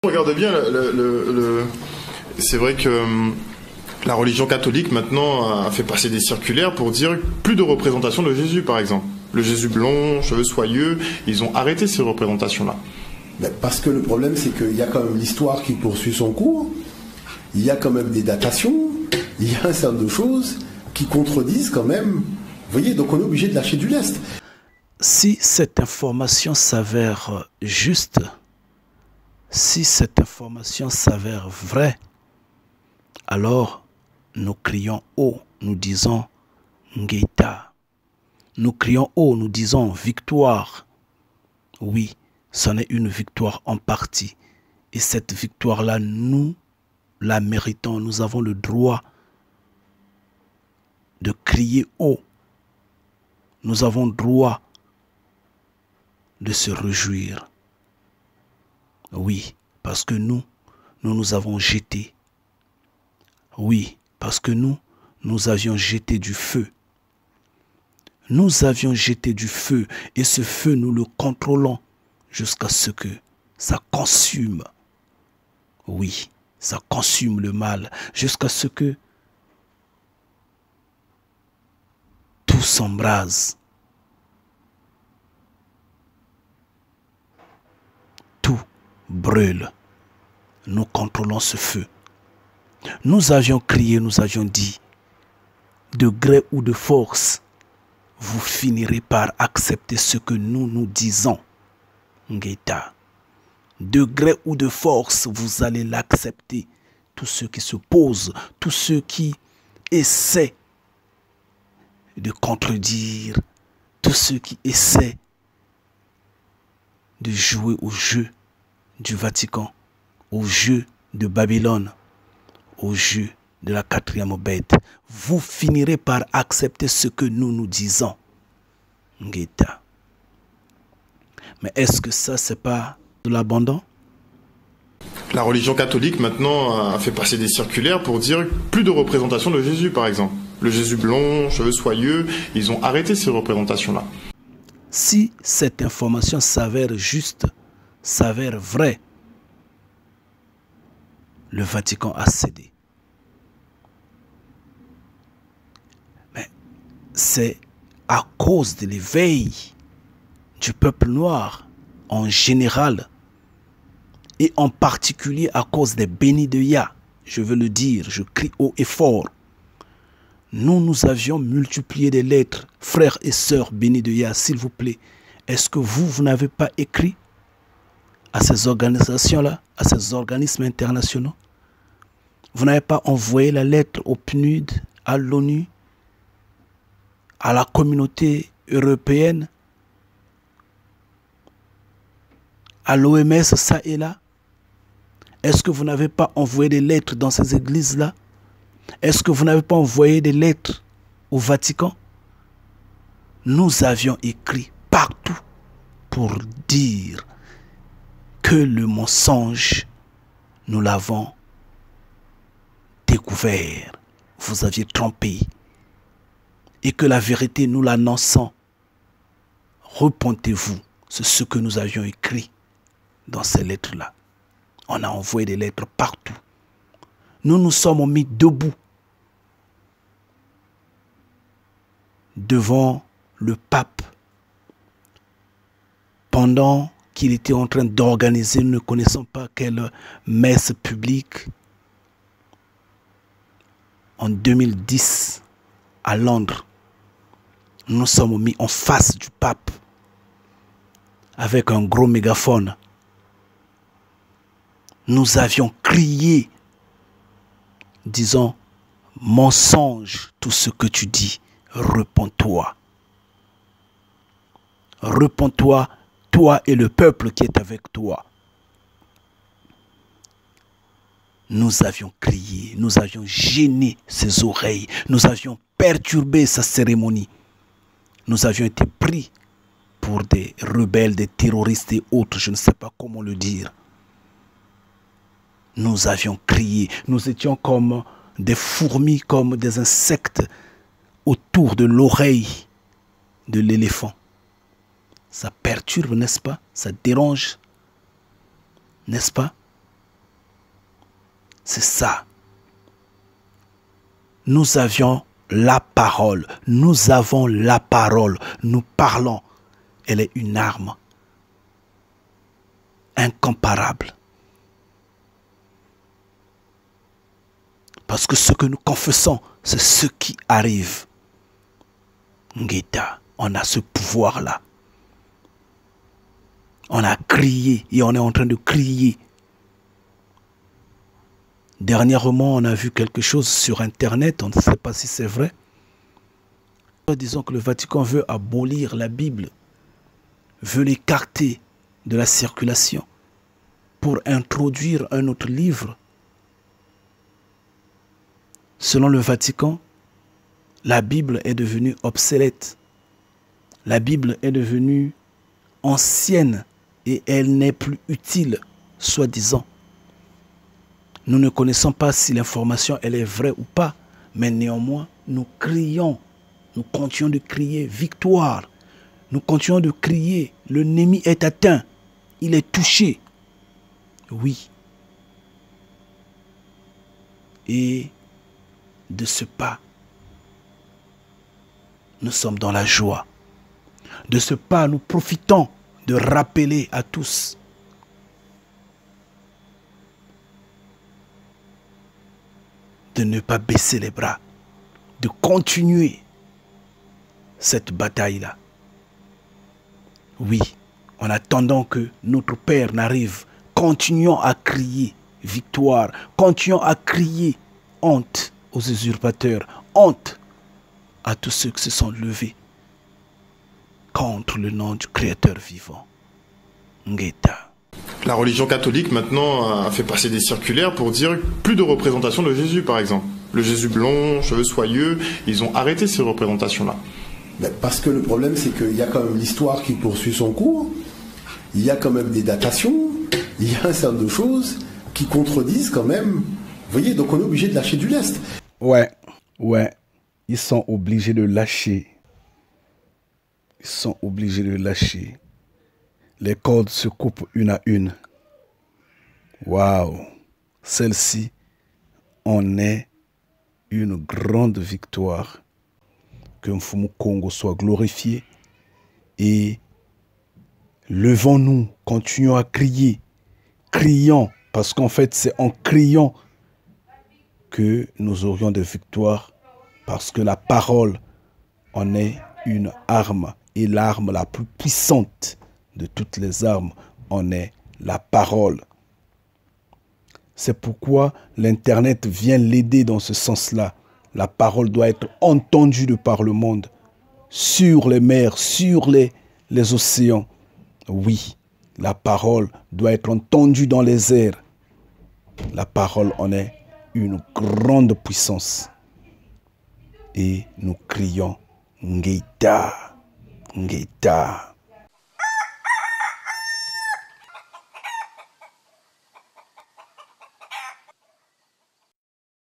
On regarde bien, c'est vrai que la religion catholique maintenant a fait passer des circulaires pour dire plus de représentation de Jésus, par exemple. Le Jésus blond, cheveux soyeux, ils ont arrêté ces représentations-là. Parce que le problème, c'est qu'il y a quand même l'histoire qui poursuit son cours, il y a quand même des datations, il y a un certain nombre de choses qui contredisent quand même. Vous voyez, donc on est obligé de lâcher du lest. Si cette information s'avère juste, si cette information s'avère vraie, alors nous crions haut, nous disons Ngeta. Nous crions haut, nous disons victoire. Oui, c'en est une victoire en partie. Et cette victoire-là, nous la méritons. Nous avons le droit de crier haut. Nous avons le droit de se réjouir. Oui, parce que nous nous avons jeté. Oui, parce que nous avions jeté du feu. Nous avions jeté du feu et ce feu, nous le contrôlons jusqu'à ce que ça consume. Oui, ça consume le mal jusqu'à ce que tout s'embrase. Tout brûle. Nous contrôlons ce feu. Nous avions crié, nous avions dit, de gré ou de force, vous finirez par accepter ce que nous disons. Ngeta. De gré ou de force, vous allez l'accepter. Tous ceux qui se posent, tous ceux qui essaient de contredire, tous ceux qui essaient de jouer au jeu du Vatican, au jeu de Babylone, au jeu de la quatrième bête, vous finirez par accepter ce que nous disons. Ngeta. Mais est-ce que ça, c'est pas de l'abandon? La religion catholique maintenant a fait passer des circulaires pour dire plus de représentation de Jésus, par exemple. Le Jésus blond, cheveux soyeux, ils ont arrêté ces représentations-là. Si cette information s'avère juste, s'avère vraie, le Vatican a cédé. Mais c'est à cause de l'éveil du peuple noir en général et en particulier à cause des bénis de Yah, je veux le dire, je crie haut et fort. Nous avions multiplié des lettres, frères et sœurs bénis de Yah, s'il vous plaît. Est-ce que vous n'avez pas écrit à ces organisations-là, à ces organismes internationaux? Vous n'avez pas envoyé la lettre au PNUD, à l'ONU, à la communauté européenne, à l'OMS, ça et là? Est-ce que vous n'avez pas envoyé des lettres dans ces églises-là? Est-ce que vous n'avez pas envoyé des lettres au Vatican? Nous avions écrit partout pour dire que le mensonge, nous l'avons découvert. Vous aviez trompé. Et que la vérité, nous l'annonçons. Repentez-vous. C'est ce que nous avions écrit dans ces lettres-là. On a envoyé des lettres partout. Nous nous sommes mis debout devant le pape pendant qu'il était en train d'organiser, nous ne connaissons pas quelle messe publique, en 2010 à Londres. Nous nous sommes mis en face du pape avec un gros mégaphone. Nous avions crié, disons, mensonge, tout ce que tu dis, repens-toi. Repens-toi, toi et le peuple qui est avec toi. Nous avions crié, nous avions gêné ses oreilles, nous avions perturbé sa cérémonie. Nous avions été pris pour des rebelles, des terroristes et autres, je ne sais pas comment le dire. Nous avions crié, nous étions comme des fourmis, comme des insectes autour de l'oreille de l'éléphant. Ça perturbe, n'est-ce pas? Ça dérange, n'est-ce pas? C'est ça. Nous avions la parole. Nous avons la parole. Nous parlons. Elle est une arme incomparable. Parce que ce que nous confessons, c'est ce qui arrive. Ngeta, on a ce pouvoir-là. On a crié et on est en train de crier. Dernièrement, on a vu quelque chose sur Internet, on ne sait pas si c'est vrai. Disons que le Vatican veut abolir la Bible, veut l'écarter de la circulation pour introduire un autre livre. Selon le Vatican, la Bible est devenue obsolète. La Bible est devenue ancienne et elle n'est plus utile, soi-disant. Nous ne connaissons pas si l'information elle est vraie ou pas, mais néanmoins, nous crions, nous continuons de crier victoire. Nous continuons de crier, l'ennemi est atteint, il est touché. Oui. Et de ce pas, nous sommes dans la joie. De ce pas, nous profitons de rappeler à tous de ne pas baisser les bras, de continuer cette bataille-là. Oui, en attendant que notre Père n'arrive, continuons à crier victoire, continuons à crier honte aux usurpateurs, honte à tous ceux qui se sont levés contre le nom du Créateur vivant. Ngeta. La religion catholique maintenant a fait passer des circulaires pour dire plus de représentation de Jésus par exemple. Le Jésus blond, cheveux soyeux, ils ont arrêté ces représentations-là. Parce que le problème c'est qu'il y a quand même l'histoire qui poursuit son cours, il y a quand même des datations, il y a un certain nombre de choses qui contredisent quand même. Vous voyez, donc on est obligé de lâcher du lest. Ouais, ils sont obligés de lâcher. Ils sont obligés de lâcher. Les cordes se coupent une à une. Waouh! Celle-ci en est une grande victoire. Que Mfumu Kongo soit glorifié. Et levons-nous, continuons à crier. Crions, parce qu'en fait, c'est en criant que nous aurions des victoires. Parce que la parole en est une arme. Et l'arme la plus puissante de toutes les armes en est la parole. C'est pourquoi l'Internet vient l'aider dans ce sens-là. La parole doit être entendue de par le monde, sur les mers, sur les océans. Oui, la parole doit être entendue dans les airs. La parole en est une grande puissance. Et nous crions Ngeta, Ngeta.